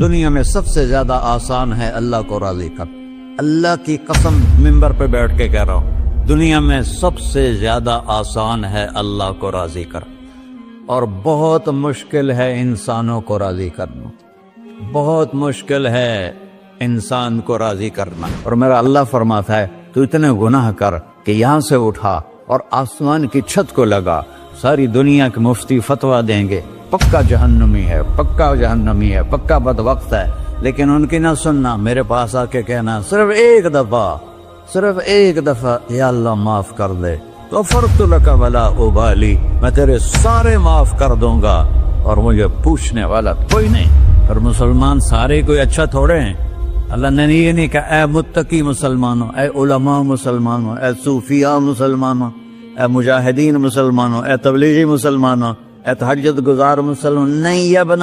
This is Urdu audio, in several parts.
دنیا میں سب سے زیادہ آسان ہے اللہ کو راضی کر. اللہ کی قسم منبر پہ بیٹھ کے کہہ رہا ہوں، دنیا میں سب سے زیادہ آسان ہے اللہ کو راضی کر، اور بہت مشکل ہے انسانوں کو راضی کرنا. بہت مشکل ہے انسان کو راضی کرنا. اور میرا اللہ فرماتا ہے تو اتنے گناہ کر کہ یہاں سے اٹھا اور آسمان کی چھت کو لگا، ساری دنیا کے مفتی فتویٰ دیں گے پکا جہنمی ہے، پکا جہنمی ہے، پکا بدبخت ہے، لیکن ان کی نہ سننا. میرے پاس آ کے کہنا صرف ایک دفعہ یا اللہ معاف کر دے، غفرت لک ولا ابالی، میں تیرے سارے معاف کر دوں گا اور مجھے پوچھنے والا کوئی نہیں. اور مسلمان سارے کوئی اچھا تھوڑے ہیں. اللہ نے یہ نہیں کہا اے متقی مسلمانوں، اے علماء مسلمانوں، اے صوفیاء مسلمانوں، اے مجاہدین مسلمانوں، اے تبلیغی مسلمانوں، اے تہجد گزار مسلمان. نہیں یا ابن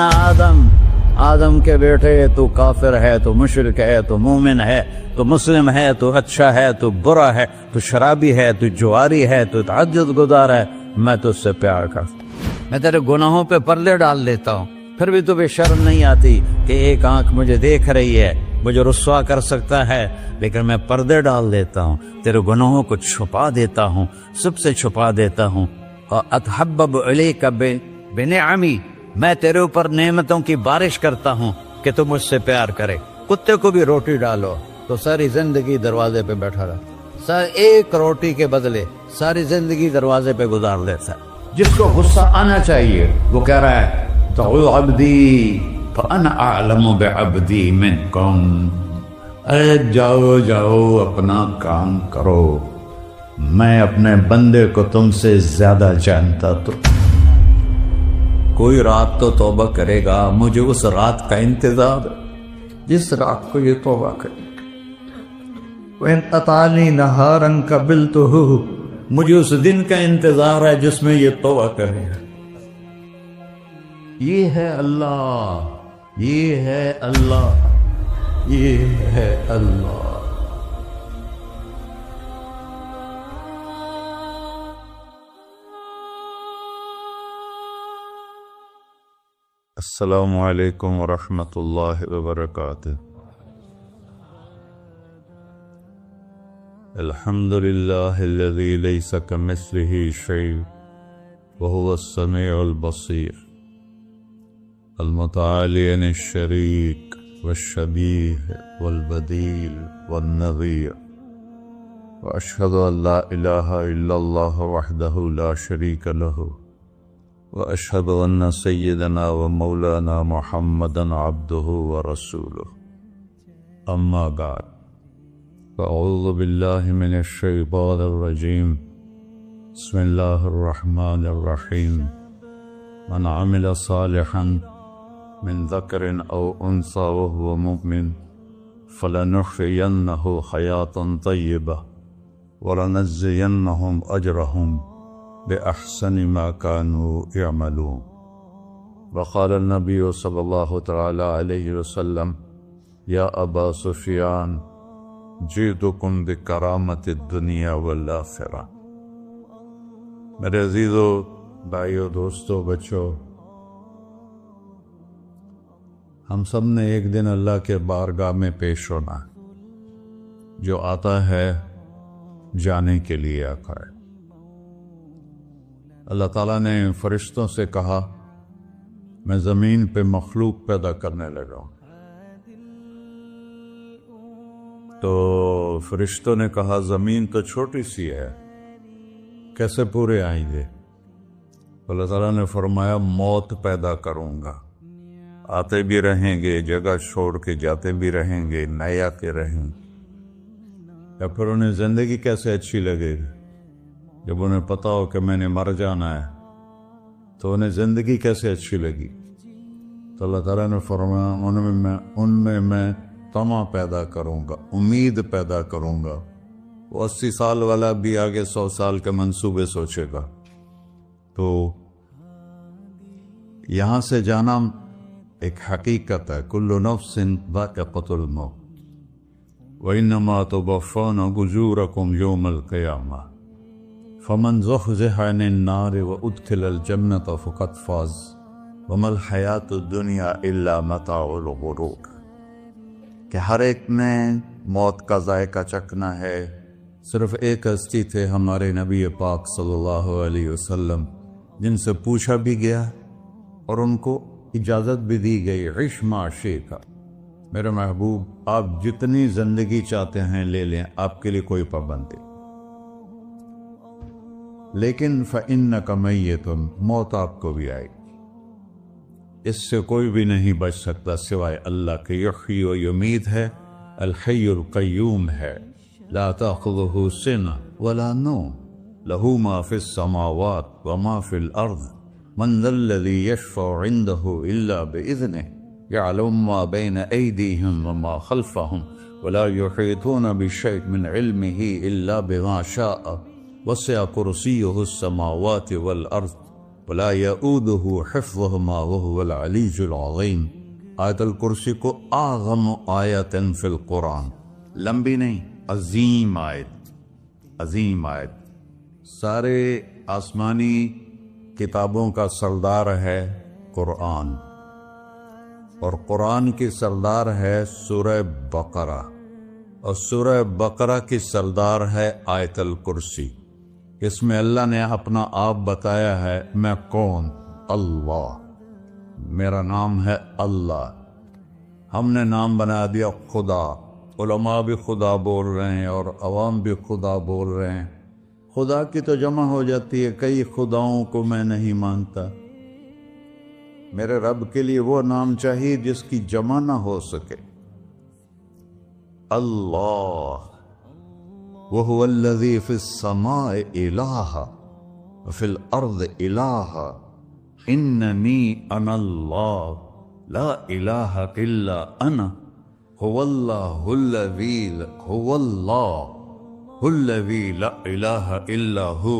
آدم کے بیٹے، تو کافر ہے، تو مشرک ہے، تو مومن ہے، تو مسلم ہے، تو اچھا ہے، تو برا ہے، تو شرابی ہے، تو جواری ہے، تو تہجد گزار ہے، میں تو اس سے پیار کرتا ہوں. میں تیرے گناہوں پہ پردے ڈال دیتا ہوں، پھر بھی تمہیں شرم نہیں آتی کہ ایک آنکھ مجھے دیکھ رہی ہے، مجھے رسوا کر سکتا ہے، لیکن میں پردے ڈال دیتا ہوں، تیرے گناہوں کو چھپا دیتا ہوں، سب سے چھپا دیتا ہوں. اتحبب الیک بنعمی، میں تیرے اوپر نعمتوں کی بارش کرتا ہوں کہ تم مجھ سے پیار کرے. کتے کو بھی روٹی ڈالو تو ساری زندگی دروازے پہ بیٹھا رہا، ایک روٹی کے بدلے ساری زندگی دروازے پہ گزار دیتا ہے. جس کو غصہ آنا چاہیے وہ کہہ رہا ہے تو عبدی فانا اعلم بعبدی منکم، اے جاؤ اپنا کام کرو، میں اپنے بندے کو تم سے زیادہ جانتا. تو کوئی رات تو توبہ کرے گا، مجھے اس رات کا انتظار جس رات کو یہ توبہ کرے. وَإِنْ أَطَعَنِي نَهَارًا قَبِلْتُهُ، مجھے اس دن کا انتظار ہے جس میں یہ توبہ کرے گا. یہ ہے اللہ، یہ ہے اللہ، یہ ہے اللہ. السلام علیکم ورحمۃ اللہ وبرکاتہ. الحمد للہ الذی لیس کمثلہ شیء وهو السمیع البصیر المتعالی عن الشریک والشبیہ والبدیل والنظیر، واشہد ان لا الہ الا اللہ وحدہ لا شریک لہ، واشہد ان سیدنا و مولانا محمدا عبدہ ورسولہ. اما بعد، فاعوذ باللہ من الشیطان الرجیم. بسم اللہ الرحمن الرحیم. من عمل صالحا من ذکر او انثى وهو مؤمن فلنحيينه حیاة طیبہ ولنجزینهم اجرهم بأحسن ما كانوا يعملون. وقال النبي صلى الله تعالى عليه وسلم يا أبا سفيان جئتكم بكرامة الدنيا والآخرة. میرے عزیزو، بھائیو، دوستو، بچو، ہم سب نے ایک دن اللہ کے بارگاہ میں پیش ہونا ہے. جو آتا ہے جانے کے لیے آتا ہے. اللہ تعالیٰ نے فرشتوں سے کہا میں زمین پہ مخلوق پیدا کرنے لگا ہوں. تو فرشتوں نے کہا زمین تو چھوٹی سی ہے، کیسے پورے آئیں گے؟ اللہ تعالیٰ نے فرمایا موت پیدا کروں گا، آتے بھی رہیں گے، جگہ چھوڑ کے جاتے بھی رہیں گے، نئے آتے رہیں گے. یا پھر انہیں زندگی کیسے اچھی لگے گی جب انہیں پتا ہو کہ میں نے مر جانا ہے؟ تو انہیں زندگی کیسے اچھی لگی؟ تو اللہ تعالیٰ نے فرمایا ان میں میں طمع پیدا کروں گا، امید پیدا کروں گا. وہ 80 سال والا بھی آگے 100 سال کے منصوبے سوچے گا. تو یہاں سے جانا ایک حقیقت ہے. کل نفس ذائقۃ الموت وانما توفون اجورکم یوم القیامہ فمن زحزح عن النار وادخل الجنة فقد فاز وما الحیات الدنیا الا متاع الغرور، کہ ہر ایک نے موت کا ذائقہ چکھنا ہے۔ صرف ایک ہستی تھے ہمارے نبی پاک صلی اللہ علیہ وسلم، جن سے پوچھا بھی گیا اور ان کو اجازت بھی دی گئی، عش ما شئت، میرے محبوب آپ جتنی زندگی چاہتے ہیں لے لیں، آپ کے لیے کوئی پابندی، لیکن فإنک میت، موت آپ کو بھی آئے گی، اس سے کوئی بھی نہیں بچ سکتا سوائے اللہ کے۔ یحیی و یمیت ہے، الحی القیوم ہے، لا تأخذہ سنہ ولا نوم، لہ ما فی السماوات وما فی الارض، من ذا الذی یشفع عنده الا بإذنہ، يعلم ما بين أيديهم وما خلفهم ولا يحيطون بشيء من علمه إلا بما شاء، وسع كرسيه السماوات والأرض ولا يؤوده حفظهما وهو العلي العظيم۔ آیت الکرسی کو اعظم آیت فی القرآن، لمبی نہیں، عظیم آیت، عظیم آیت، سارے آسمانی کتابوں کا سردار ہے قرآن، اور قرآن کی سردار ہے سورہ بقرہ، اور سورہ بقرہ کی سردار ہے آیت الکرسی۔ اس میں اللہ نے اپنا آپ بتایا ہے، میں کون؟ اللہ، میرا نام ہے اللہ۔ ہم نے نام بنا دیا خدا، علماء بھی خدا بول رہے ہیں اور عوام بھی خدا بول رہے ہیں۔ خدا کی تو جمع ہو جاتی ہے، کئی خداؤں کو میں نہیں مانتا، میرے رب کے لیے وہ نام چاہیے جس کی جمع نہ ہو سکے۔ اللہ، وہو الذی فی السماء الہ وفی الارض الہ، اننی انا اللہ لا الہ الا انا، هو اللہ الذی لا الہ الا ہو،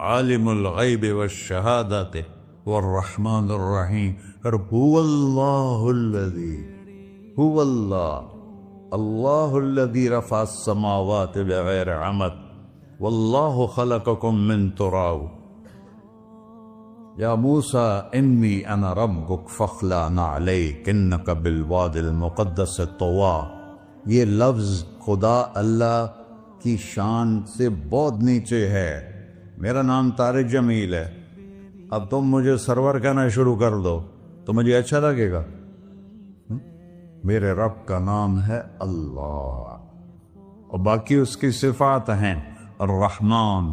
عالم الغیب والشہادۃ والرحمن الرحیم۔ هو اللہ الذی، هو اللہ الذی رفع السماوات بغیر عمد، واللہ خلقکم من تراب، یا موسیٰ انی انا ربک فاخلع نعلیک انک بالوادی المقدس طویٰ۔ یہ لفظ خدا اللہ کی شان سے بہت نیچے ہے۔ میرا نام طارق جمیل ہے، اب تم مجھے سرور کہنا شروع کر دو تو مجھے اچھا لگے گا؟ میرے رب کا نام ہے اللہ، اور باقی اس کی صفات ہیں الرحمن،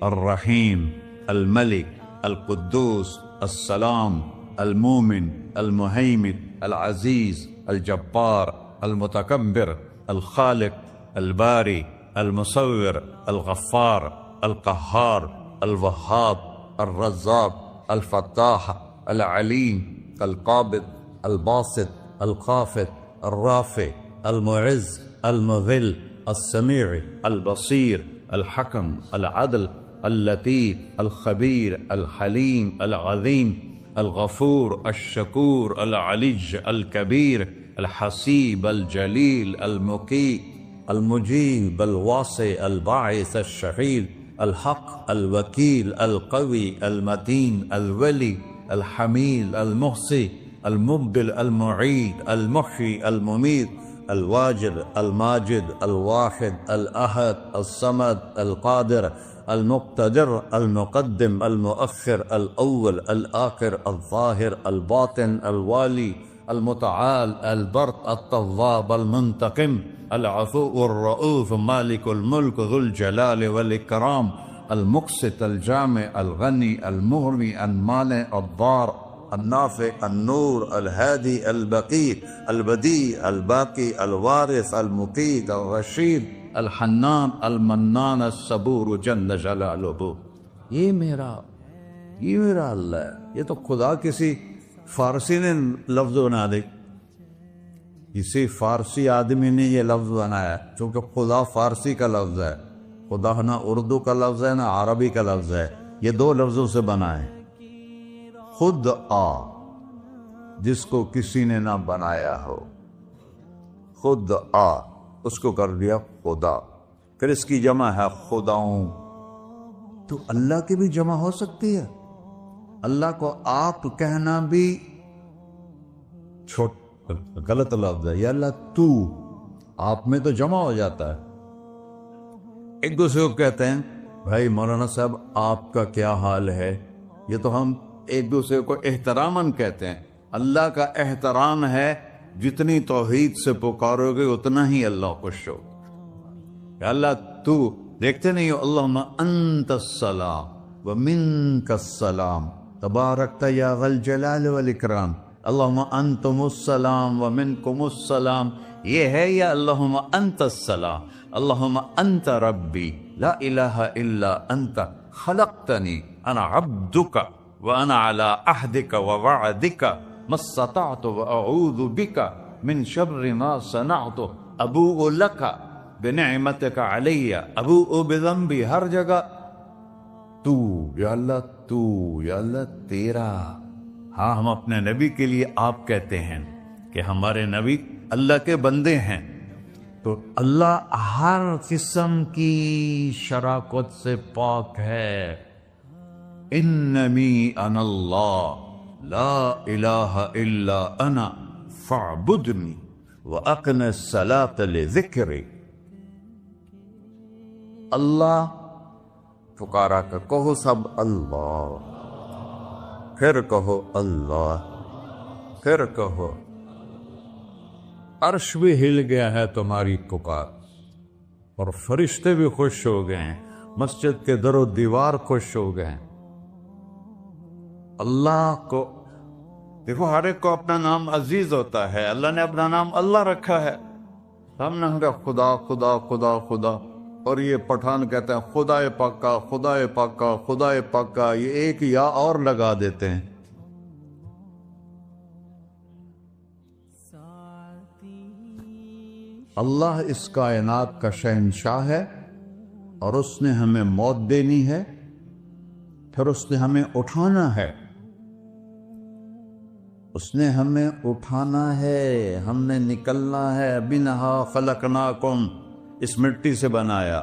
الرحیم، الملک، القدوس، السلام، المومن، المہیمن، العزیز، الجبار، المتکبر، الخالق، الباری، المصور، الغفار، القہار، الوہاب، الرزاق، الفتاح، العلیم، القابض، الباسط، الخافض، الرافع، المعز، المذل، السمیع، البصیر، الحکم، العدل، اللطیف، الخبیر، الحلیم، العظیم، الغفور، الشکور، العلی، الکبیر، الحسیب، الجلیل، المقیت، المجیب، الواسع، الباعث، الشفیع، الحق، الوکیل، القوی، المتین، الولی، الحمید، المحصی، المبدل، المعید، المحیی، الممیت، الواجد، الماجد، الواحد، الأحد، الصمد، القادر، المقتدر، المقدم، المؤخر، الأول، الآخر، الظاهر، الباطن، الوالي، المتعال، البر، التواب، المنتقم، العفو، الرؤوف، مالك الملك، ذو الجلال والإكرام، المقسط، الجامع، الغني، المغني، المانع، الضار، النافع، النور، الهادي، البقي، البديع، الباقي، الوارث، المقيت، الرشيد، الحنان، المنان، الصبور جل جلالہ۔ یہ میرا اللہ ہے۔ یہ تو خدا کسی فارسی نے لفظ بنا دے، کسی فارسی آدمی نے یہ لفظ بنایا، چونکہ خدا فارسی کا لفظ ہے، خدا نہ اردو کا لفظ ہے نہ عربی کا لفظ ہے، یہ دو لفظوں سے بنا ہے۔ خود جس کو کسی نے نہ بنایا ہو، خود اس کو کر دیا خدا، پھر اس کی جمع ہے خداؤں۔ تو اللہ کی بھی جمع ہو سکتی ہے، اللہ کو آپ کہنا بھی غلط لفظ ہے، یا اللہ تو، آپ میں تو جمع ہو جاتا ہے۔ ایک دوسرے کو کہتے ہیں بھائی مولانا صاحب آپ کا کیا حال ہے، یہ تو ہم ایک دوسرے کو احتراماً کہتے ہیں۔ اللہ کا احترام ہے جتنی توحید سے پکارو گے اتنا ہی اللہ خوش ہو۔ یا اللہ تو، دیکھتے نہیں ہو اللہم انت السلام ومنک السلام تبارکت یا ذا الجلال والاکرام، اللہم انتم السلام ومنکم السلام، یہ ہے یا اللہم انت السلام، اللہم انت ربی لا الہ الا انت خلقتنی انا عبدک وانا علی عہدک ووعدک ما استطعت واعوذ بک من شر ما صنعت ابوء لک بنعمتک علی ابوء بذنبی، ہر جگہ تو، یا اللہ تو، یا اللہ تیرا۔ ہاں ہم اپنے نبی کے لیے آپ کہتے ہیں کہ ہمارے نبی اللہ کے بندے ہیں، تو اللہ ہر قسم کی شراکت سے پاک ہے۔ اننی انا اللہ لا الہ الا انا فاعبدنی واقم الصلاۃ لذکری۔ اللہ پکارا کر کہو سب اللہ، پھر کہو اللہ، پھر کہو۔ عرش بھی ہل گیا ہے تمہاری پکار، اور فرشتے بھی خوش ہو گئے ہیں، مسجد کے در و دیوار خوش ہو گئے ہیں۔ اللہ کو دیکھو، ہر ایک کو اپنا نام عزیز ہوتا ہے، اللہ نے اپنا نام اللہ رکھا ہے۔ ہم نے کہا خدا خدا خدا خدا، اور یہ پٹھان کہتے ہیں خدا پاکا خدا پاکا خدا پاکا، یہ ایک یا اور لگا دیتے ہیں۔ اللہ اس کائنات کا شہنشاہ ہے، اور اس نے ہمیں موت دینی ہے، پھر اس نے ہمیں اٹھانا ہے، اس نے ہمیں اٹھانا ہے، ہم نے نکلنا ہے۔ منہا خلقناکم، اس مٹی سے بنایا،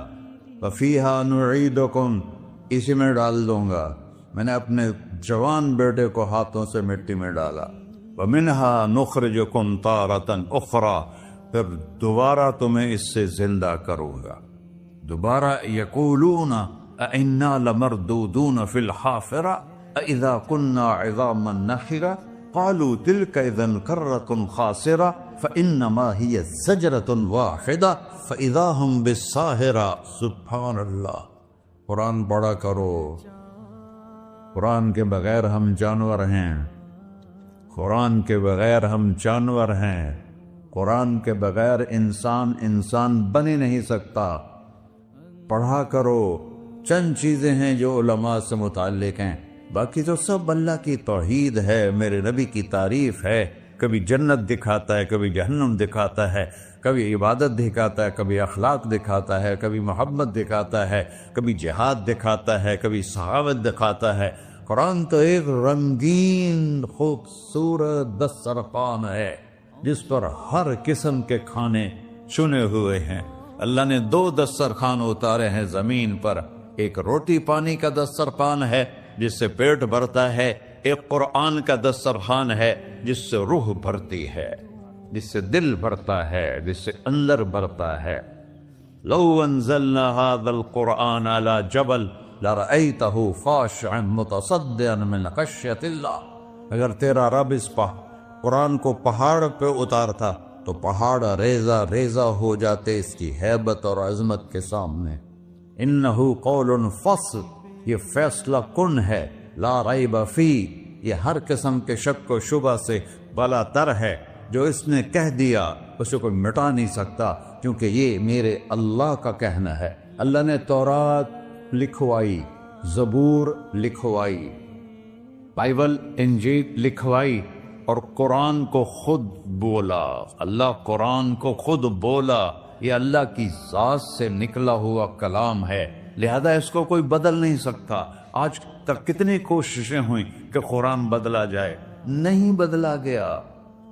وفیہا نعیدکم، اسی میں ڈال دوں گا۔ میں نے اپنے جوان بیٹے کو ہاتھوں سے مٹی میں ڈالا۔ ومنہا نخرجکم تارۃ اخری، پھر دوبارہ تمہیں اس سے زندہ کروں گا۔ دوبارہ یقولون اِنَّا لَمَرْدُودُونَ فِي الْحَافِرَةِ أَإِذَا كُنَّا عِظَامًا نَخِرَةً قَالُوا تِلْكَ إِذًا كَرَّةٌ خَاسِرَةٌ فَإِنَّمَا هِيَ زَجْرَةٌ وَاحِدَةٌ فَإِذَا هُمْ بِالسَّاهِرَةِ۔ سبحان اللہ، قرآن پڑھا کرو۔ قرآن کے بغیر ہم جانور ہیں، قرآن کے بغیر ہم جانور ہیں، قرآن کے بغیر انسان بن ہی نہیں سکتا۔ پڑھا کرو۔ چند چیزیں ہیں جو علماء سے متعلق ہیں، باقی تو سب اللہ کی توحید ہے، میرے نبی کی تعریف ہے۔ کبھی جنت دکھاتا ہے، کبھی جہنم دکھاتا ہے، کبھی عبادت دکھاتا ہے، کبھی اخلاق دکھاتا ہے، کبھی محبت دکھاتا ہے، کبھی جہاد دکھاتا ہے، کبھی سخاوت دکھاتا ہے۔ قرآن تو ایک رنگین خوبصورت دسترخوان ہے جس پر ہر قسم کے کھانے چنے ہوئے ہیں۔ اللہ نے 2 دسترخوان اتارے ہیں زمین پر، ایک روٹی پانی کا دسترخوان ہے جس سے پیٹ بھرتا ہے، ایک قرآن کا دسترخوان ہے جس سے روح بھرتی ہے، جس سے دل بھرتا ہے، جس سے اندر بھرتا ہے۔ لو انزلنا هذا القرآن على جبل لرأيته خاشعا متصدعا من خشية اللہ، اگر تیرا رب اس قرآن کو پہاڑ پہ اتارتا تو پہاڑ ریزہ ریزہ ہو جاتے اس کی ہیبت اور عظمت کے سامنے۔ انہو قول فصل، یہ فیصلہ کن ہے، لا ریب فی، یہ ہر قسم کے شک و شبہ سے بلا تر ہے۔ جو اس نے کہہ دیا اسے کوئی مٹا نہیں سکتا، کیونکہ یہ میرے اللہ کا کہنا ہے۔ اللہ نے تورات لکھوائی، زبور لکھوائی، بائبل انجیل لکھوائی، اور قرآن کو خود بولا۔ اللہ قرآن کو خود بولا، یہ اللہ کی ذات سے نکلا ہوا کلام ہے، لہذا اس کو کوئی بدل نہیں سکتا۔ آج تک کتنی کوششیں ہوئیں کہ قرآن بدلا جائے، نہیں بدلا گیا،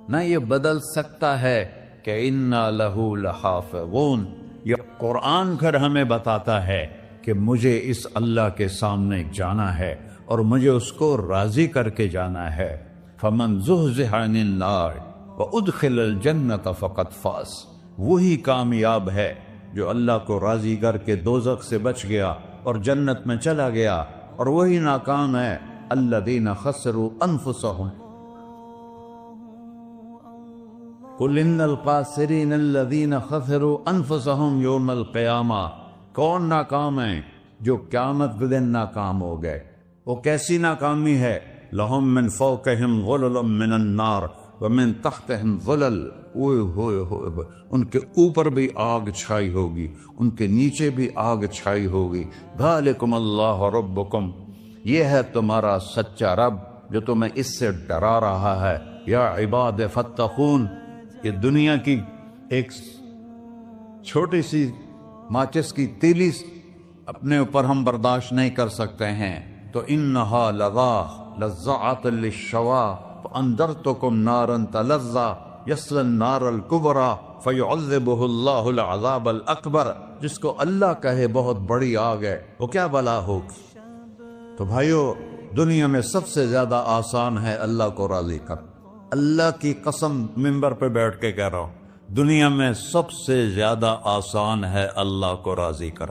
نہ یہ بدل سکتا ہے کہ اِنَّا لَهُ لَحَافِظُونَ۔ یہ قرآن پھر ہمیں بتاتا ہے کہ مجھے اس اللہ کے سامنے جانا ہے اور مجھے اس کو راضی کر کے جانا ہے۔ فَمَنْ زُحْزِحَ عَنِ النَّارِ وَأُدْخِلَ الْجَنَّةَ فَقَدْ فَازَ، وہی کامیاب ہے جو اللہ کو راضی کر کے دوزخ سے بچ گیا اور جنت میں چلا گیا، اور وہی ناکام ہے الَّذِينَ خَسِرُوا أَنفُسَهُمْ قُلْ إِنَّ الْخَاسِرِينَ الَّذِينَ خَسِرُوا أَنفُسَهُمْ يَوْمَ الْقِيَامَةِ، کون ناکام ہیں؟ جو قیامت کے دن ناکام ہو گئے۔ وہ کیسی ناکامی ہے؟ لَهُم مِّن فَوْقِهِمْ ظُلُلٌ مِّنَ النَّارِ وَمِن تَحْتِهِمْ ظُلَلٌ، ہوئے ان کے اوپر بھی آگ چھائی ہوگی، ان کے نیچے بھی آگ چھائی ہوگی۔ ذَلِكُمُ اللَّهُ رَبُّكُمْ، یہ ہے تمہارا سچا رب جو تمہیں اس سے ڈرا رہا ہے۔ یا عباد فاتقون، یہ دنیا کی ایک چھوٹی سی ماچس کی تیلی اپنے اوپر ہم برداشت نہیں کر سکتے ہیں، تو انہا لَظَّاءَةٌ لِلشَّوَىٰ فَأَنذَرْتُكُمْ نَارًا تَلَظَّىٰ يَصْلَى النَّارَ الْكُبْرَىٰ فَيُعَذِّبُهُ اللَّهُ الْعَذَابَ الْأَكْبَرَ، جس کو اللہ کہے بہت بڑی آگ ہے، وہ کیا بلا ہوگی۔ تو بھائیو، دنیا میں سب سے زیادہ آسان ہے اللہ کو راضی کر۔ اللہ کی قسم منبر پہ بیٹھ کے کہہ رہا ہوں، دنیا میں سب سے زیادہ آسان ہے اللہ کو راضی کر،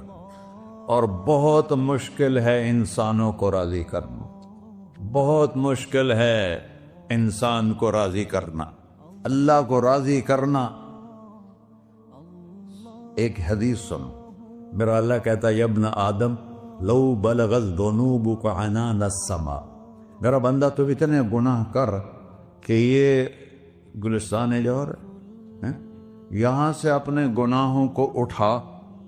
اور بہت مشکل ہے انسانوں کو راضی کرنا، بہت مشکل ہے انسان کو راضی کرنا۔ اللہ کو راضی کرنا، ایک حدیث سنو، میرا اللہ کہتا ہے یا ابن آدم لو بلغت ذنوبک عنان السماء، میرا بندہ تو اتنے گناہ کر کہ یہ گلستان جوہر ہے، یہاں سے اپنے گناہوں کو اٹھا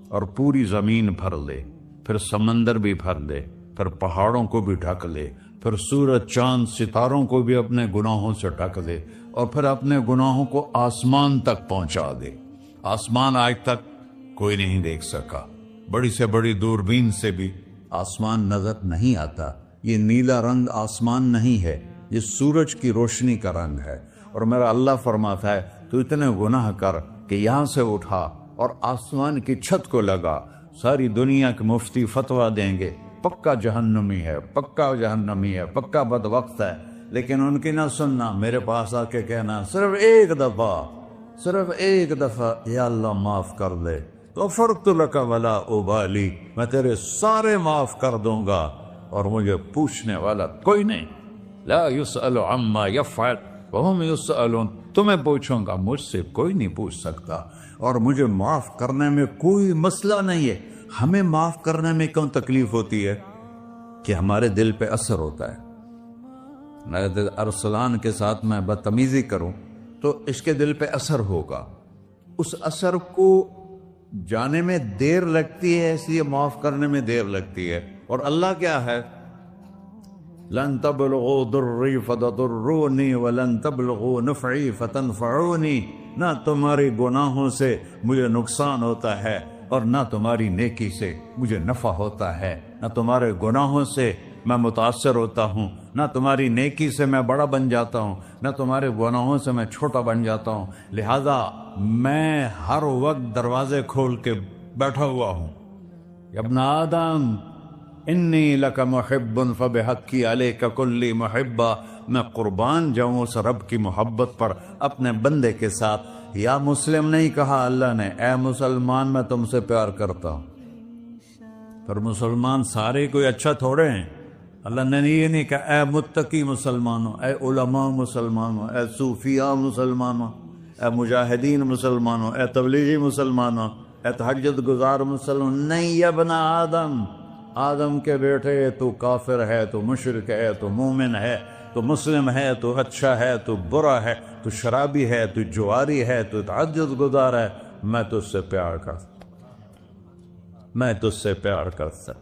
اور پوری زمین بھر لے، پھر سمندر بھی بھر لے، پھر پہاڑوں کو بھی ڈھک لے، پھر سورج چاند ستاروں کو بھی اپنے گناہوں سے ڈھک دے، اور پھر اپنے گناہوں کو آسمان تک پہنچا دے۔ آسمان آج تک کوئی نہیں دیکھ سکا، بڑی سے بڑی دوربین سے بھی آسمان نظر نہیں آتا۔ یہ نیلا رنگ آسمان نہیں ہے، یہ سورج کی روشنی کا رنگ ہے۔ اور میرا اللہ فرماتا ہے تو اتنے گناہ کر کہ یہاں سے اٹھا اور آسمان کی چھت کو لگا، ساری دنیا کے مفتی فتویٰ دیں گے پکا جہنمی ہے، پکا جہنمی ہے، پکا بدبخت ہے، لیکن ان کی نہ سننا، میرے پاس آ کے کہنا صرف ایک دفعہ یا اللہ معاف کر دے، غفرت لک ولا ابالی، میں تیرے سارے معاف کر دوں گا اور مجھے پوچھنے والا کوئی نہیں۔ لا یسأل عما یفعل وہم یسألون، تمہیں پوچھوں گا، مجھ سے کوئی نہیں پوچھ سکتا، اور مجھے معاف کرنے میں کوئی مسئلہ نہیں ہے۔ ہمیں معاف کرنے میں کیوں تکلیف ہوتی ہے؟ کہ ہمارے دل پہ اثر ہوتا ہے۔ میرے دل ارسلان کے ساتھ میں بدتمیزی کروں تو اس کے دل پہ اثر ہوگا، اس اثر کو جانے میں دیر لگتی ہے، اس لیے معاف کرنے میں دیر لگتی ہے۔ اور اللہ کیا ہے؟ لن تبلغوا ضری فتضرونی ولن تبلغوا نفعی فتنفعونی، نہ تمہاری گناہوں سے مجھے نقصان ہوتا ہے اور نہ تمہاری نیکی سے مجھے نفع ہوتا ہے، نہ تمہارے گناہوں سے میں متاثر ہوتا ہوں، نہ تمہاری نیکی سے میں بڑا بن جاتا ہوں، نہ تمہارے گناہوں سے میں چھوٹا بن جاتا ہوں، لہذا میں ہر وقت دروازے کھول کے بیٹھا ہوا ہوں۔ یا ابن آدم انی لک محب فبحقی علیک کلی محبہ، میں قربان جاؤں اس رب کی محبت پر اپنے بندے کے ساتھ۔ یا مسلم نہیں کہا اللہ نے، اے مسلمان میں تم سے پیار کرتا ہوں۔ پر مسلمان سارے کوئی اچھا تھوڑے ہیں، اللہ نے یہ نہیں کہا اے متقی مسلمانوں، اے علماء مسلمانوں، اے صوفیاء مسلمانوں، اے مجاہدین مسلمانوں، اے تبلیغی مسلمانوں، اے تہجد گزار مسلمان، نہیں یا ابن آدم، آدم کے بیٹے، تو کافر ہے، تو مشرک ہے، تو مومن ہے، تو مسلم ہے، تو اچھا ہے، تو برا ہے، تو شرابی ہے، تو جواری ہے، تو تہجد گزار ہے، میں تجھ سے پیار کرتا، میں تجھ سے پیار کرتا۔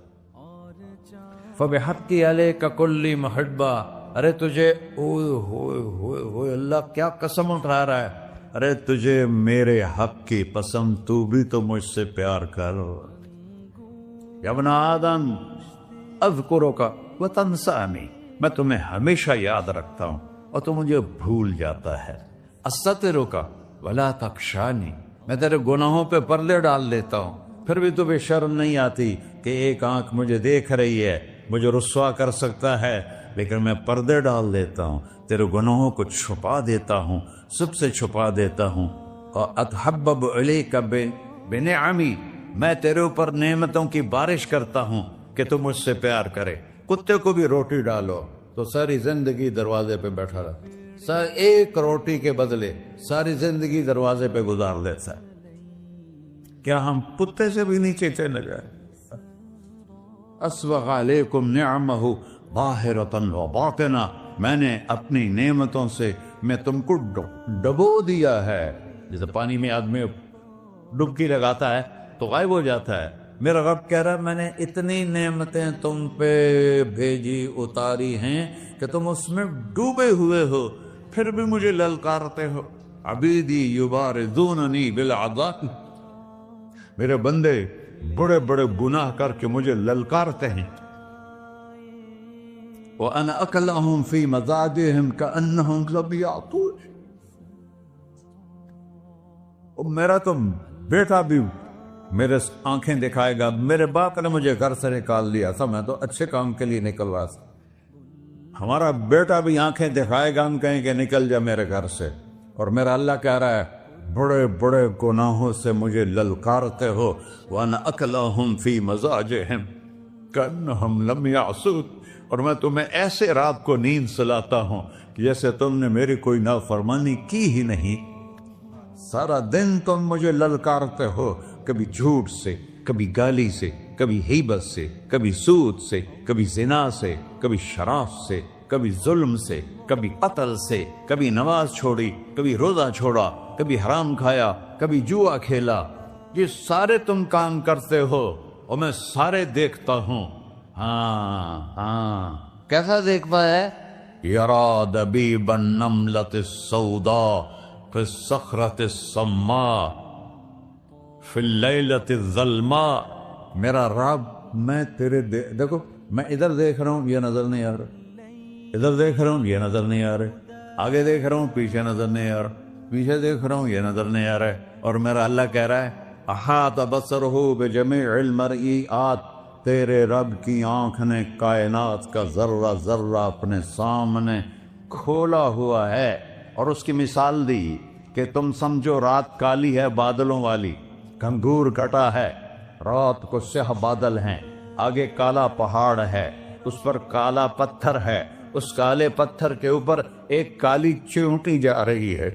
فَبِحَقِّ عَلَيْكَ كُلِّ مُحِبًّا، ارے تجھے ہوئے اللہ کیا قسم اٹھا رہا ہے، ارے تجھے میرے حق کی قسم، تو بھی تو مجھ سے پیار کر۔ یا ابن آدم اذکرک وتنسانی، میں تمہیں ہمیشہ یاد رکھتا ہوں اور تو مجھے بھول جاتا ہے۔ استترک ولا تخشانی، میں تیرے گناہوں پہ پردے ڈال دیتا ہوں، پھر بھی تمہیں شرم نہیں آتی کہ ایک آنکھ مجھے دیکھ رہی ہے، مجھے رسوا کر سکتا ہے، لیکن میں پردے ڈال دیتا ہوں، تیرے گناہوں کو چھپا دیتا ہوں، سب سے چھپا دیتا ہوں. اور اتحبب الیک بنعمی، میں تیرے اوپر نعمتوں کی بارش کرتا ہوں کہ تم مجھ سے پیار کرے. کتے کو بھی روٹی ڈالو تو ساری زندگی دروازے پہ بیٹھا رہا، ایک روٹی کے بدلے ساری زندگی دروازے پہ گزار دیتا ہے. کیا ہم کتے سے بھی نیچے چلے گئے؟ اسبغ علیکم نعمہ ظاہرۃ و باطنہ، میں نے اپنی نعمتوں سے میں تم کو ڈبو دیا ہے. جیسے پانی میں آدمی ڈبکی لگاتا ہے تو غائب ہو جاتا ہے. میرا رب کہہ رہا ہے میں نے اتنی نعمتیں تم پہ بھیجی اتاری ہیں کہ تم اس میں ڈوبے ہوئے ہو، پھر بھی مجھے للکارتے ہو. عبیدی یبارزوننی بالعذاب، میرے بندے بڑے بڑے گناہ کر کے مجھے للکارتے ہیں. وَأَنَا أَكْلَهُمْ فِي مَزَاجِهِمْ كَأَنَّهُمْ لَمْ يَعْطُونِ، میرا تو بیٹا بھی میرے آنکھیں دکھائے گا. میرے باپ نے مجھے گھر سے نکال دیا تھا، میں تو اچھے کام کے لیے نکل رہا تھا. ہمارا بیٹا بھی آنکھیں دکھائے گا، ہم کہیں کہ نکل جا میرے گھر سے. اور میرا اللہ کہہ رہا ہے بڑے بڑے گناہوں سے مجھے للکارتے ہو. وَأَنَا أَكْلَهُمْ فِي مَزَاجِهِمْ كَأَنَّهُمْ لَمْ يَعْصُونِ، اور میں تمہیں ایسے رات کو نیند سلاتا ہوں کہ جیسے تم نے میری کوئی نافرمانی کی ہی نہیں. سارا دن تم مجھے للکارتے ہو، کبھی جھوٹ سے، کبھی گالی سے، کبھی غیبت سے، کبھی سود سے، کبھی زنا سے، کبھی شراب سے، کبھی ظلم سے، کبھی قتل سے، کبھی نماز چھوڑی، کبھی روزہ چھوڑا، کبھی حرام کھایا، کبھی جوا کھیلا. یہ سارے تم کام کرتے ہو اور میں سارے دیکھتا ہوں. ہاں کیسا دیکھتا ہے؟ یرا دبیب النملۃ السوداء فی الصخرۃ الصماء فی اللیلۃ الظلماء. میرا رب میں تیرے دیکھو، میں ادھر دیکھ رہا ہوں یہ نظر نہیں آ رہا، ادھر دیکھ رہا ہوں یہ نظر نہیں آ رہے، آگے دیکھ رہا ہوں پیچھے نظر نہیں آ رہا، پیچھے دیکھ رہا ہوں یہ نظر نہیں آ رہا ہے. اور میرا اللہ کہہ رہا ہے احاط بصرہ بجمیع المرئیات، تیرے رب کی آنکھ نے کائنات کا ذرہ ذرہ اپنے سامنے کھولا ہوا ہے. اور اس کی مثال دی کہ تم سمجھو رات کالی ہے بادلوں والی، گھنگور کٹا ہے، رات کو سیاہ بادل ہیں، آگے کالا پہاڑ ہے، اس پر کالا پتھر ہے، اس کالے پتھر کے اوپر ایک کالی چیونٹی جا رہی ہے.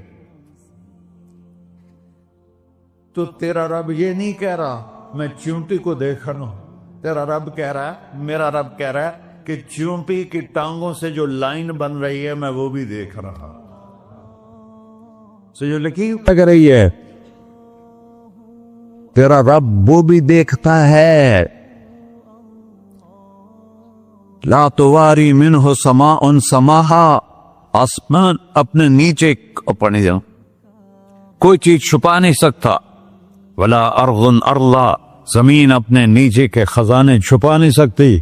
تو تیرا رب یہ نہیں کہہ رہا میں چیونٹی کو دیکھ رہا ہوں، تیرا رب کہہ رہا ہے، میرا رب کہہ رہا ہے کہ چیونٹی کی ٹانگوں سے جو لائن بن رہی ہے میں وہ بھی دیکھ رہا. جو لکیر لگ رہی ہے تیرا رب وہ بھی دیکھتا ہے. لا تواری منہ سماء سماہا، آسمان اپنے نیچے پڑھنے جاؤ کوئی چیز چھپا نہیں سکتا. ولا ارض ارضا، زمین اپنے نیچے کے خزانے چھپا نہیں سکتی.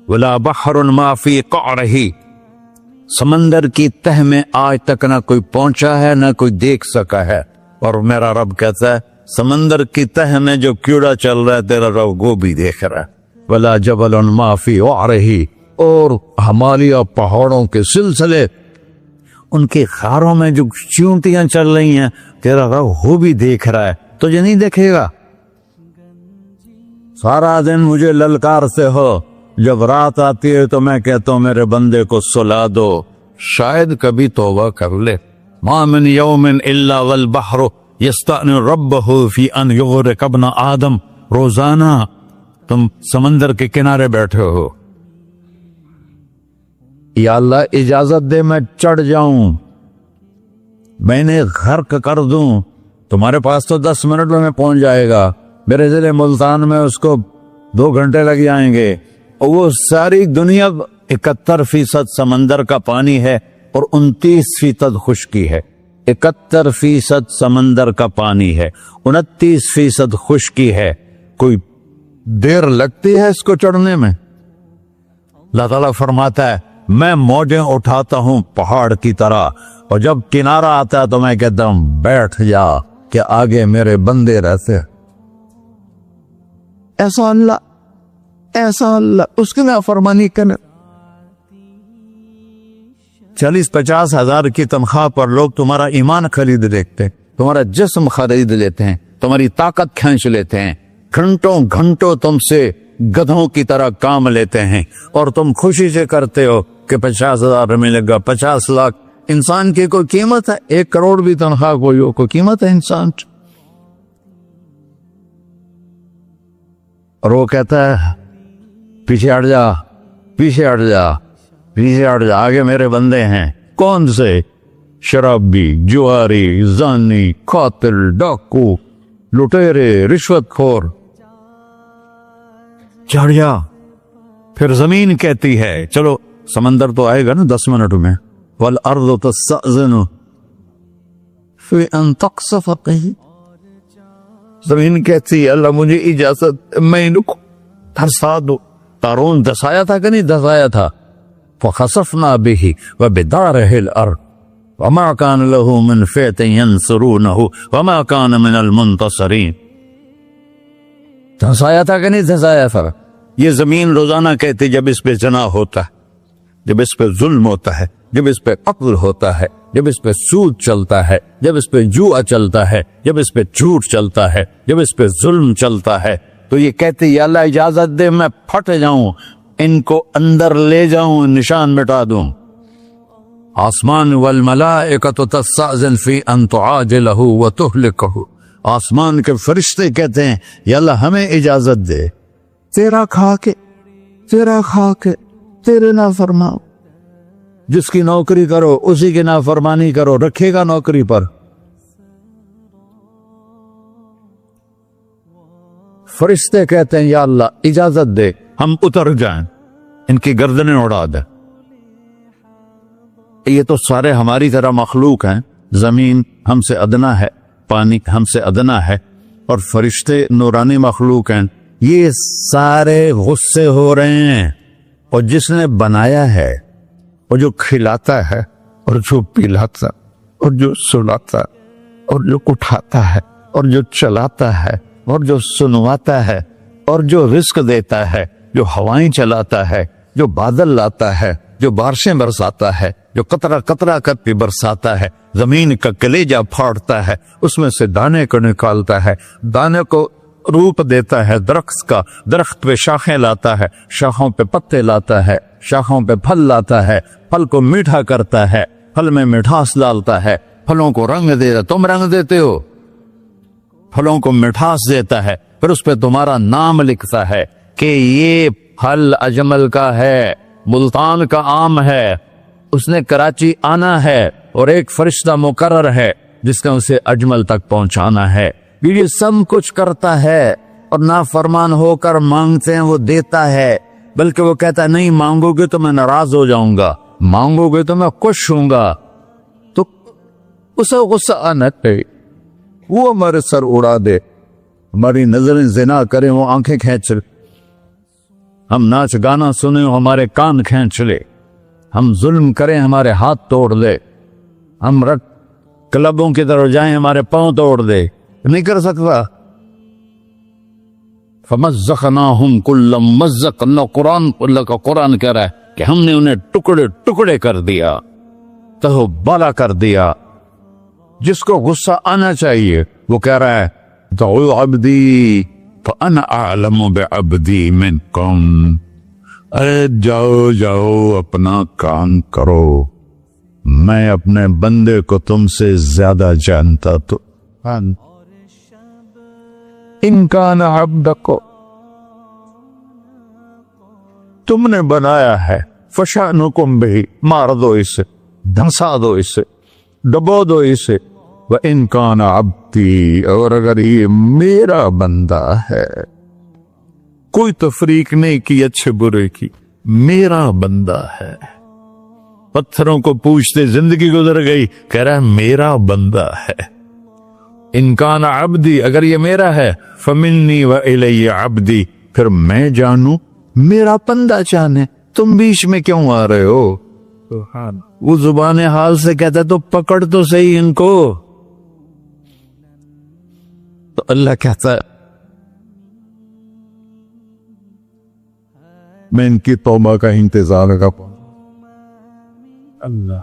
ولا بحر ما فی قعرہ، سمندر کی تہ میں آج تک نہ کوئی پہنچا ہے نہ کوئی دیکھ سکا ہے. اور میرا رب کہتا ہے سمندر کی تہ میں جو کیڑا چل رہا ہے تیرا رب وہ بھی دیکھ رہا ہے. ولا جبل ما فی وعرہ، اور ہمالیہ پہاڑوں کے سلسلے ان کے خاروں میں جو چیونٹیاں چل رہی ہیں تیرا رب وہ بھی دیکھ رہا ہے. تجھے نہیں دیکھے گا؟ سارا دن مجھے للکارتے ہو، جب رات آتی ہے تو میں کہتا ہوں میرے بندے کو سلا دو، شاید کبھی توبہ کر لے. ما من یوم الا والبحر یستأن ربہ فی ان یغرق ابن آدم. روزانہ تم سمندر کے کنارے بیٹھے ہو، یا اللہ اجازت دے میں چڑھ جاؤں، میں نے غرق کر دوں. تمہارے پاس تو 10 منٹ میں پہنچ جائے گا، میرے ضلع ملتان میں اس کو 2 گھنٹے لگ جائیں گے. اور وہ ساری دنیا 71% سمندر کا پانی ہے اور 29% خشکی ہے. 71% سمندر کا پانی ہے، 29% خشکی ہے. کوئی دیر لگتی ہے اس کو چڑھنے میں؟ اللہ تعالیٰ فرماتا ہے میں موجیں اٹھاتا ہوں پہاڑ کی طرح، اور جب کنارہ آتا ہے تو میں کہتا ہوں بیٹھ جا کہ آگے میرے بندے رہتے. ایسا اللہ ایسا اللہ اس کی نافرمانی کرنا. 40-50 ہزار کی تنخواہ پر لوگ تمہارا ایمان خرید لیتے ہیں, تمہارا جسم خرید لیتے ہیں, تمہاری طاقت کھینچ لیتے ہیں, گھنٹوں گھنٹوں تم سے گدھوں کی طرح کام لیتے ہیں, اور تم خوشی سے کرتے ہو کہ 50,000 ملے گا, 50 لاکھ. انسان کی کوئی قیمت ہے؟ 1 کروڑ بھی تنخواہ کوئی ہو, کوئی قیمت ہے انسان؟ اور وہ کہتا ہے پیچھے ہٹ جا, پیچھے ہٹ جا, پیچھے ہٹ جا, آگے میرے بندے ہیں. کون سے؟ شرابی, جواری, زانی, قاتل, ڈاکو, لٹیرے, رشوت خور. چڑھ جا. پھر زمین کہتی ہے چلو, سمندر تو آئے گا نا 10 منٹ میں. والارض تستأذن فی ان تقصف قیل. زمین کہتی ہے اللہ مجھے اجازت, میں ان کو دھسا دو. قارون دھسایا تھا کہ نہیں دھسایا تھا؟ فخسفنا به وبداره الارض وما كان له من فئة ينصرونه وما كان من المنتصرين. دھسایا تھا کہ نہیں دھسایا تھا؟ یہ زمین روزانہ کہتی جب اس پہ زنا ہوتا ہے, جب اس پہ ظلم ہوتا ہے, جب اس پہ قتل ہوتا ہے, جب اس پہ سود چلتا ہے, جب اس پہ جوا چلتا ہے, جب اس پہ جھوٹ چلتا ہے, جب اس پہ ظلم چلتا ہے, تو یہ کہتے یا اللہ اجازت دے میں پھٹ جاؤں, ان کو اندر لے جاؤں, نشان مٹا دوں. آسمان والملائکۃ تستأذن فی ان تعاجلہ وتہلکہ. آسمان کے فرشتے کہتے ہیں یا اللہ ہمیں اجازت دے, تیرا کھا کے تیرے نافرماؤ. جس کی نوکری کرو اسی کی نافرمانی کرو, رکھے گا نوکری پر. فرشتے کہتے ہیں یا اللہ اجازت دے ہم اتر جائیں, ان کی گردنیں اڑا دے. یہ تو سارے ہماری طرح مخلوق ہیں. زمین ہم سے ادنا ہے, پانی ہم سے ادنا ہے, اور فرشتے نورانی مخلوق ہیں. یہ سارے غصے ہو رہے ہیں, اور جس نے بنایا ہے, اور جو کھلاتا ہے, اور جو پلاتا, اور جو سلاتا, اور جو اٹھاتا ہے, اور جو چلاتا ہے, اور جو سنواتا ہے, اور جو رزق دیتا ہے, جو ہوائیں چلاتا ہے, جو بادل لاتا ہے, جو بارشیں برساتا ہے, جو قطرہ قطرہ کر کے برساتا ہے, زمین کا کلیجہ پھاڑتا ہے, اس میں سے دانے کو نکالتا ہے, دانے کو روپ دیتا ہے درخت کا, درخت پہ شاخیں لاتا ہے, شاخوں پہ پتے لاتا ہے, شاخوں پہ پھل لاتا ہے, پھل کو میٹھا کرتا ہے, پھل میں مٹھاس ڈالتا ہے, پھلوں کو رنگ دیتا. تم رنگ دیتے ہو, پھلوں کو مٹھاس دیتا ہے, پھر اس پہ تمہارا نام لکھتا ہے کہ یہ پھل اجمل کا ہے, ملتان کا آم ہے, اس نے کراچی آنا ہے, اور ایک فرشتہ مقرر ہے جس نے اسے اجمل تک پہنچانا ہے. یہ سب کچھ کرتا ہے, اور نافرمان ہو کر مانگتے ہیں وہ دیتا ہے, بلکہ وہ کہتا ہے نہیں مانگو گے تو میں ناراض ہو جاؤں گا, مانگو گے تو میں خوش ہوں گا. تو اسے غصہ آنا چاہیے, وہ ہمارے سر اڑا دے, ہماری نظریں زنا کریں وہ آنکھیں کھینچ لے, ہم ناچ گانا سنیں ہمارے کان کھینچ لے, ہم ظلم کریں ہمارے ہاتھ توڑ لے, ہم کلبوں کی طرف جائیں ہمارے پاؤں توڑ دے. نہیں کر سکتا. فمزقناہم کل ممزق. اللہ کا قرآن کہہ رہا ہے کہ ہم نے انہیں ٹکڑے ٹکڑے کر دیا, تہو بالا کر دیا. جس کو غصہ آنا چاہیے وہ کہہ رہا ہے دعو عبدی فانا اعلم بعبدی منکم. ارے جاؤ جاؤ اپنا کام کرو, میں اپنے بندے کو تم سے زیادہ جانتا. تو ان کان عبدک, تم نے بنایا ہے, فشانکم بہ, مار دو اسے, دھنسا دو اسے, ڈبو دو اسے. وَإِن كَانَ عَبْدِي, اور اگر یہ میرا بندہ ہے, کوئی تفریق نہیں کی اچھے برے کی, میرا بندہ ہے. پتھروں کو پوچھتے زندگی گزر گئی, کہہ رہا ہے میرا بندہ ہے. ان کان عبدی, اگر یہ میرا ہے, فمنی وإلی عبدی, پھر میں جانوں میرا بندہ جانے, تم بیچ میں کیوں آ رہے ہو؟ وہ زبان حال سے کہتا ہے تو پکڑ تو صحیح ان کو. تو اللہ کہتا ہے میں ان کی توبہ کا انتظار کروں. اللہ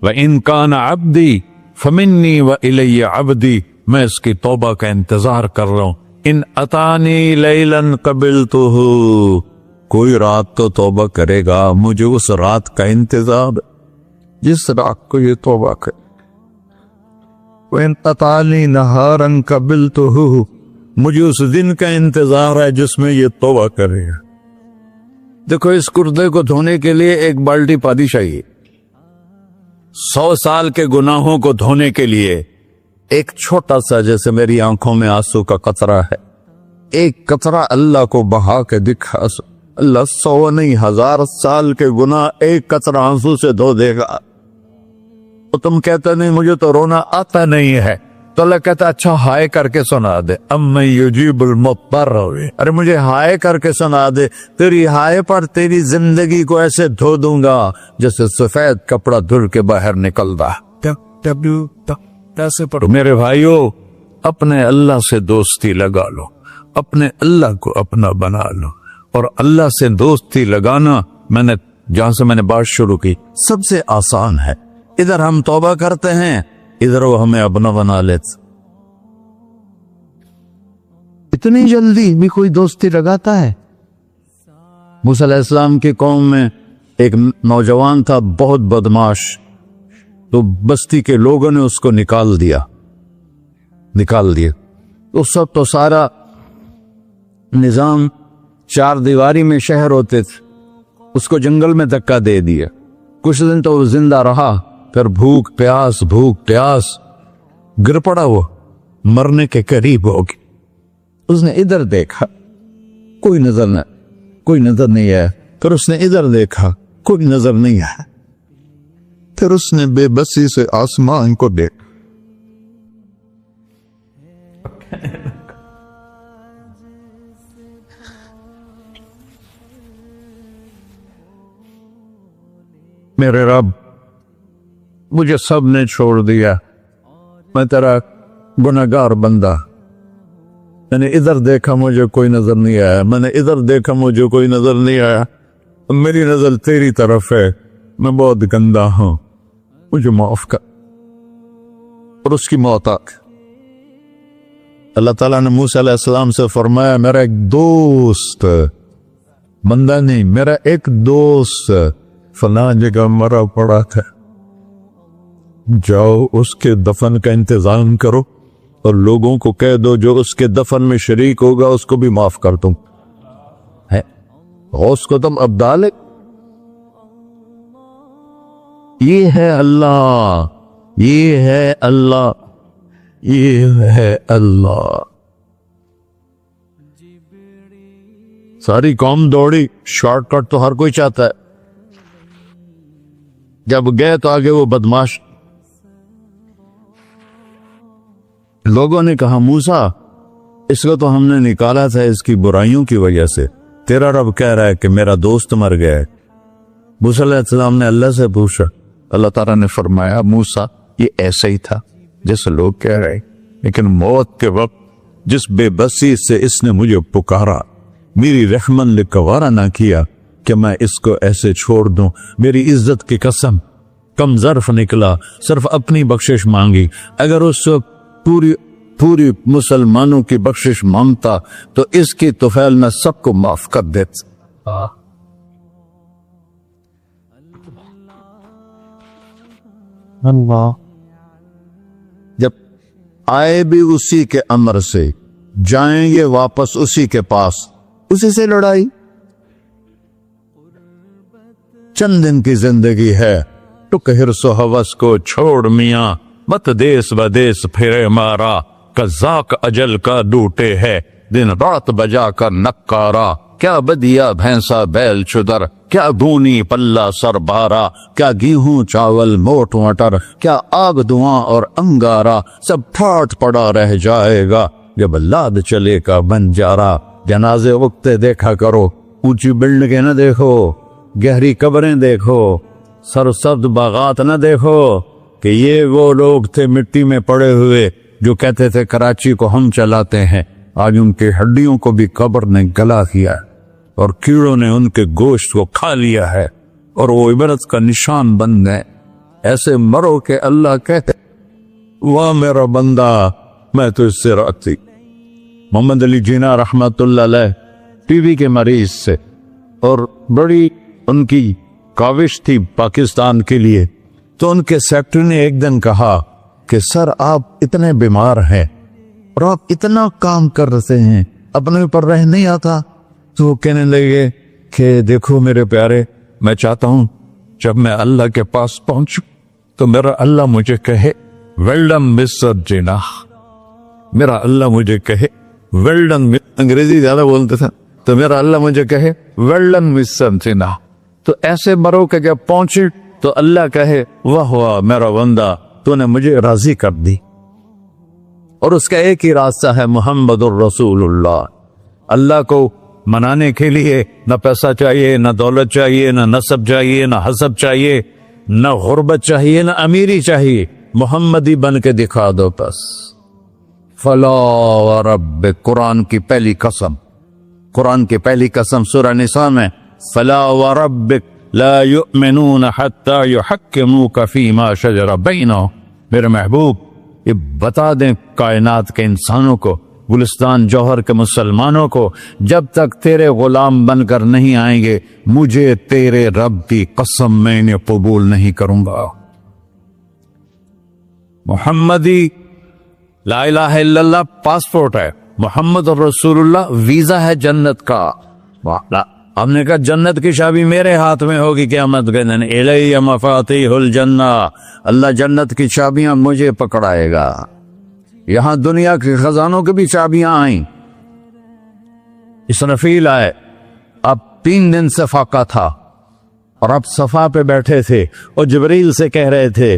وَإِن كَانَ عَبْدِي فَمِنِّي وَإِلَيَّ عَبْدِي، میں اس کی توبہ کا انتظار کر رہا ہوں. ان اتانی لیلاً قبلتہ، کوئی رات تو توبہ کرے گا، مجھے اس رات کا انتظار جس رات کو یہ توبہ کرے. وَإِنْ أَطَالِي نَهَارًا قَبِلْتُهُ، مجھے اس دن کا انتظار ہے جس میں یہ توبہ کرے گا. دیکھو اس کردے کو دھونے کے لیے ایک بالٹی پانی چاہیے. 100 سال کے گناہوں کو دھونے کے لیے ایک چھوٹا سا، جیسے میری آنکھوں میں آنسو کا قطرہ ہے، ایک قطرہ اللہ کو بہا کے دکھا، اللہ 100 نہیں 1000 سال کے گناہ ایک قطرہ آنسو سے دھو دے گا. تو تم کہتے نہیں مجھے تو رونا آتا نہیں ہے، تو اللہ کہتا اچھا ہائے کر کے سنا دے. اما یجیب المضطر، ارے مجھے ہائے کر کے سنا دے، تیری ہائے پر تیری زندگی کو ایسے دھو دوں گا جیسے سفید کپڑا دھل کے باہر نکلتا. میرے بھائیو، اپنے اللہ سے دوستی لگا لو، اپنے اللہ کو اپنا بنا لو. اور اللہ سے دوستی لگانا، میں نے بات شروع کی، سب سے آسان ہے. ادھر ہم توبہ کرتے ہیں، ادھر وہ ہمیں اپنا بنا لیتے. اتنی جلدی بھی کوئی دوستی لگاتا ہے؟ موسیٰ علیہ السلام کی قوم میں ایک نوجوان تھا بہت بدماش، تو بستی کے لوگوں نے اس کو نکال دیا. تو سب تو سارا نظام 4 دیواری میں شہر ہوتے تھے، اس کو جنگل میں دھکا دے دیا. کچھ دن تو وہ زندہ رہا، پھر بھوک پیاس گر پڑا، وہ مرنے کے قریب ہو گیا. اس نے ادھر دیکھا، کوئی نظر نہیں آیا. پھر اس نے ادھر دیکھا، کوئی نظر نہیں آیا. پھر اس نے بے بسی سے آسمان کو دیکھا. میرے رب، مجھے سب نے چھوڑ دیا، میں تیرا گناہگار بندہ. میں نے ادھر دیکھا مجھے کوئی نظر نہیں آیا، میں نے ادھر دیکھا مجھے کوئی نظر نہیں آیا. میری نظر تیری طرف ہے، میں بہت گندا ہوں، مجھے معاف کر. اور اس کی موت آ گئی. اللہ تعالیٰ نے موسیٰ علیہ السلام سے فرمایا میرا ایک دوست، بندہ نہیں، میرا ایک دوست فلاں جگہ مرا پڑا تھا، جاؤ اس کے دفن کا انتظام کرو اور لوگوں کو کہہ دو جو اس کے دفن میں شریک ہوگا اس کو بھی معاف کر دوں. غوث کو تم ابدال. یہ ہے اللہ، یہ ہے اللہ، یہ ہے اللہ. ساری قوم دوڑی، شارٹ کٹ تو ہر کوئی چاہتا ہے. جب گئے تو آگے وہ بدماش. لوگوں نے کہا موسیٰ اس کو تو ہم نے نکالا تھا اس کی برائیوں کی وجہ سے، تیرا رب کہہ رہا ہے کہ میرا دوست مر گیا ہے. موسیٰ علیہ السلام نے اللہ سے پوچھا، اللہ تعالیٰ نے فرمایا موسیٰ یہ ایسا ہی تھا جیسے لوگ کہہ رہے، لیکن موت کے وقت جس بے بسی سے اس نے مجھے پکارا، میری رحمن نے گوارا نہ کیا کہ میں اس کو ایسے چھوڑ دوں. میری عزت کی قسم، کم ظرف نکلا، صرف اپنی بخشش مانگی. اگر اس پوری مسلمانوں کی بخشش مانگتا تو اس کی طفیل میں سب کو معاف کر دیتا. اللہ جب آئے بھی اسی کے امر سے، جائیں گے واپس اسی کے پاس، اسی سے لڑائی. چند دن کی زندگی ہے، ٹک حرص و ہوس کو چھوڑ میاں، مت دیس بدیس پھرے مارا، قزاق اجل کا ڈوٹے ہے، دن رات بجا کر نکارا. کیا بدیا بھینسا بیل چدر، کیا گونی پلہ سر بارا، کیا گیہوں چاول موٹ مٹر، کیا آگ دھواں اور انگارا، سب پھاٹ پڑا رہ جائے گا جب لاد چلے کا بنجارا. جنازے وقتے دیکھا کرو، اونچی بلڈنگیں نہ دیکھو، گہری قبریں دیکھو، سرسبز باغات نہ دیکھو کہ یہ وہ لوگ تھے مٹی میں پڑے ہوئے جو کہتے تھے کراچی کو ہم چلاتے ہیں. آج ان کے ہڈیوں کو بھی قبر نے گلا کیا ہے اور کیڑوں نے ان کے گوشت کو کھا لیا ہے اور وہ عبرت کا نشان بن گئے. ایسے مرو کہ اللہ کہتے واہ میرا بندہ میں تو اس سے راضی. محمد علی جناح رحمت اللہ علیہ ٹی وی کے مریض سے اور بڑی ان کی کاوش تھی پاکستان کے لیے. تو ان کے سیکٹری نے ایک دن کہا کہ سر آپ اتنے بیمار ہیں اور آپ اتنا کام کر رہے ہیں, اپنے اوپر رہ نہیں آتا؟ تو وہ کہنے لگے کہ دیکھو میرے پیارے, میں چاہتا ہوں جب میں اللہ کے پاس پہنچوں تو میرا اللہ مجھے کہے ویل ڈن مسٹر جناح. میرا اللہ مجھے کہے ویل ڈن. انگریزی زیادہ بولتے تھا تو میرا اللہ مجھے کہے ویل ڈن مسٹر جناح. تو ایسے مرو کہ جب پہنچے تو اللہ کہے واہ واہ میرا بندہ تو نے مجھے راضی کر دی. اور اس کا ایک ہی راستہ ہے محمد الرسول اللہ. اللہ کو منانے کے لیے نہ پیسہ چاہیے, نہ دولت چاہیے, نہ نسب چاہیے, نہ حسب چاہیے, نہ غربت چاہیے, نہ امیری چاہیے. محمدی بن کے دکھا دو بس. فلا وربک, قرآن کی پہلی قسم, قرآن کی پہلی قسم سورہ نساء میں فلا وربک لا یؤمنون حتی یحکموک فیما شجر بینہم. میرے محبوب یہ بتا دیں کائنات کے انسانوں کو, گلستان جوہر کے مسلمانوں کو, جب تک تیرے غلام بن کر نہیں آئیں گے مجھے تیرے رب کی قسم میں انہیں قبول نہیں کروں گا. محمدی لا الہ الا اللہ پاسپورٹ ہے, محمد رسول اللہ ویزا ہے جنت کا. ہم نے کہا جنت کی چابی میرے ہاتھ میں ہوگی قیامت کے دن. الی مفاتیح الجنہ, اللہ جنت کی چابیاں مجھے پکڑائے گا. یہاں دنیا کے خزانوں کی بھی چابیاں آئیں. اسرافیل آئے, اب 3 دن سے فاقہ تھا اور اب صفا پہ بیٹھے تھے اور جبریل سے کہہ رہے تھے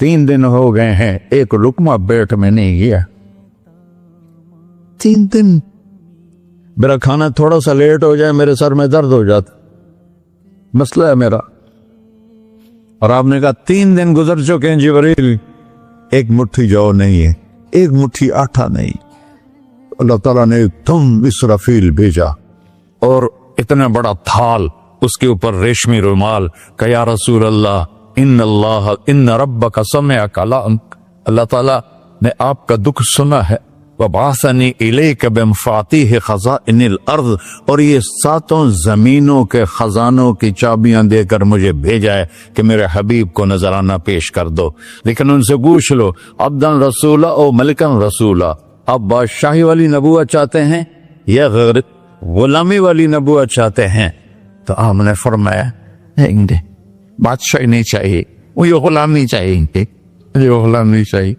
3 دن ہو گئے ہیں ایک لقمہ پیٹ میں نہیں گیا. 3 دن میرا کھانا تھوڑا سا لیٹ ہو جائے میرے سر میں درد ہو جاتا, مسئلہ ہے میرا. اور آپ نے کہا 3 دن گزر چکے ہیں جبریل, ایک مٹھی جو نہیں ہے, ایک مٹھی آٹا نہیں. اللہ تعالیٰ نے تم اسرافیل بھیجا اور اتنا بڑا تھال, اس کے اوپر ریشمی رومال, کہ یا رسول اللہ ان ربک سمع کلامک, اللہ تعالیٰ نے آپ کا دکھ سنا ہے. وَبَعَثَنِي إِلَيْكَ بِمَفَاتِيحِ خَزَائِنِ الْأَرْضِ, اور یہ 7 زمینوں کے خزانوں کی چابیاں دے کر مجھے بھیجا ہے کہ میرے حبیب کو نذرانہ پیش کر دو. لیکن ان سے پوچھ لو عبدن رسولہ او ملکن رسولہ, آپ بادشاہی والی نبوت چاہتے ہیں یا غیر غلامی والی نبوت چاہتے ہیں؟ تو آپ نے فرمایا نہیں, بادشاہی نہیں چاہیے, مجھے غلامی چاہیے, مجھے غلامی چاہیے.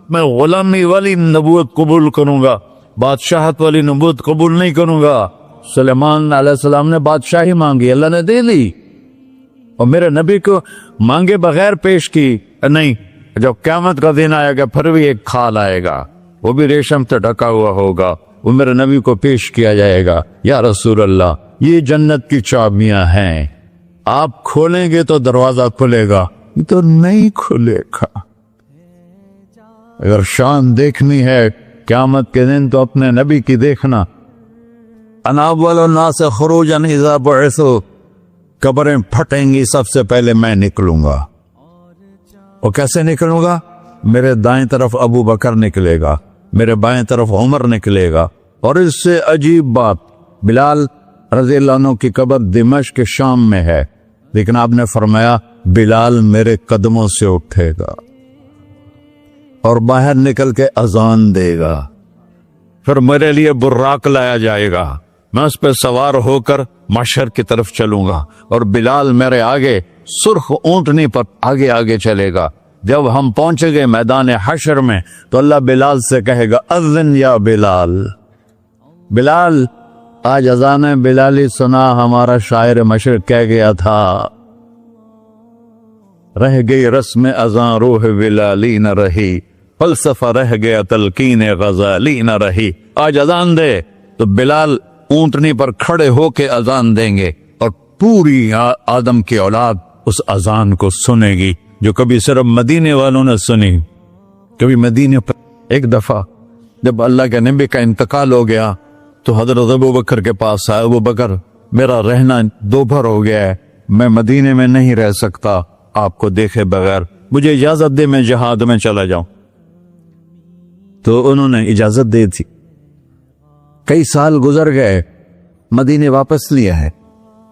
میں غلامی والی نبوت قبول کروں گا, بادشاہت والی نبوت قبول نہیں کروں گا. سلیمان علیہ السلام نے بادشاہی مانگی, اللہ نے دے دی, اور میرے نبی کو مانگے بغیر پیش کی نہیں. جب قیامت کا دن آئے گا پھر بھی ایک کھال آئے گا, وہ بھی ریشم سے ڈھکا ہوا ہوگا, وہ میرے نبی کو پیش کیا جائے گا. یا رسول اللہ یہ جنت کی چابیاں ہیں, آپ کھولیں گے تو دروازہ کھلے گا, تو نہیں کھلے گا. اگر شان دیکھنی ہے قیامت کے دن تو اپنے نبی کی دیکھنا. انا اول الناس خروجا اذا بعثوا, قبریں پھٹیں گی سب سے پہلے میں نکلوں گا. اور کیسے نکلوں گا؟ میرے دائیں طرف ابو بکر نکلے گا, میرے بائیں طرف عمر نکلے گا. اور اس سے عجیب بات, بلال رضی اللہ عنہ کی قبر دمشق کے شام میں ہے, لیکن آپ نے فرمایا بلال میرے قدموں سے اٹھے گا اور باہر نکل کے اذان دے گا. پھر میرے لیے براق لایا جائے گا, میں اس پہ سوار ہو کر محشر کی طرف چلوں گا, اور بلال میرے آگے سرخ اونٹنی پر آگے آگے چلے گا. جب ہم پہنچے گے میدان حشر میں تو اللہ بلال سے کہے گا اذن یا بلال. بلال آج اذان بلالی سنا, ہمارا شاعر مشرق کہہ گیا تھا رہ گئی رسم اذان روح بلالی نہ رہی, فلسفہ رہ گیا تلقین غزالی نہ رہی. آج اذان دے تو بلال اونٹنی پر کھڑے ہو کے اذان دیں گے, اور پوری آدم کی اولاد اس اذان کو سنے گی جو کبھی صرف مدینے والوں نے سنی. کبھی مدینے پر ایک دفعہ جب اللہ کے نبی کا انتقال ہو گیا تو حضرت ابو بکر کے پاس آئے، ابو بکر میرا رہنا دوپہر ہو گیا ہے، میں مدینے میں نہیں رہ سکتا آپ کو دیکھے بغیر، مجھے اجازت دے میں جہاد میں چلا جاؤں۔ تو انہوں نے اجازت دے تھی۔ کئی سال گزر گئے، مدینے واپس لیا ہے۔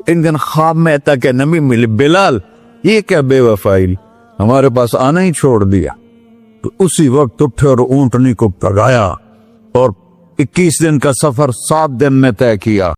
ایک دن خواب میں تک نبی ملے، بلال یہ کیا بے وفائی، ہمارے پاس آنا ہی چھوڑ دیا۔ تو اسی وقت اٹھے اور اونٹنی کو پگایا اور 21 دن کا سفر 7 دن میں طے کیا۔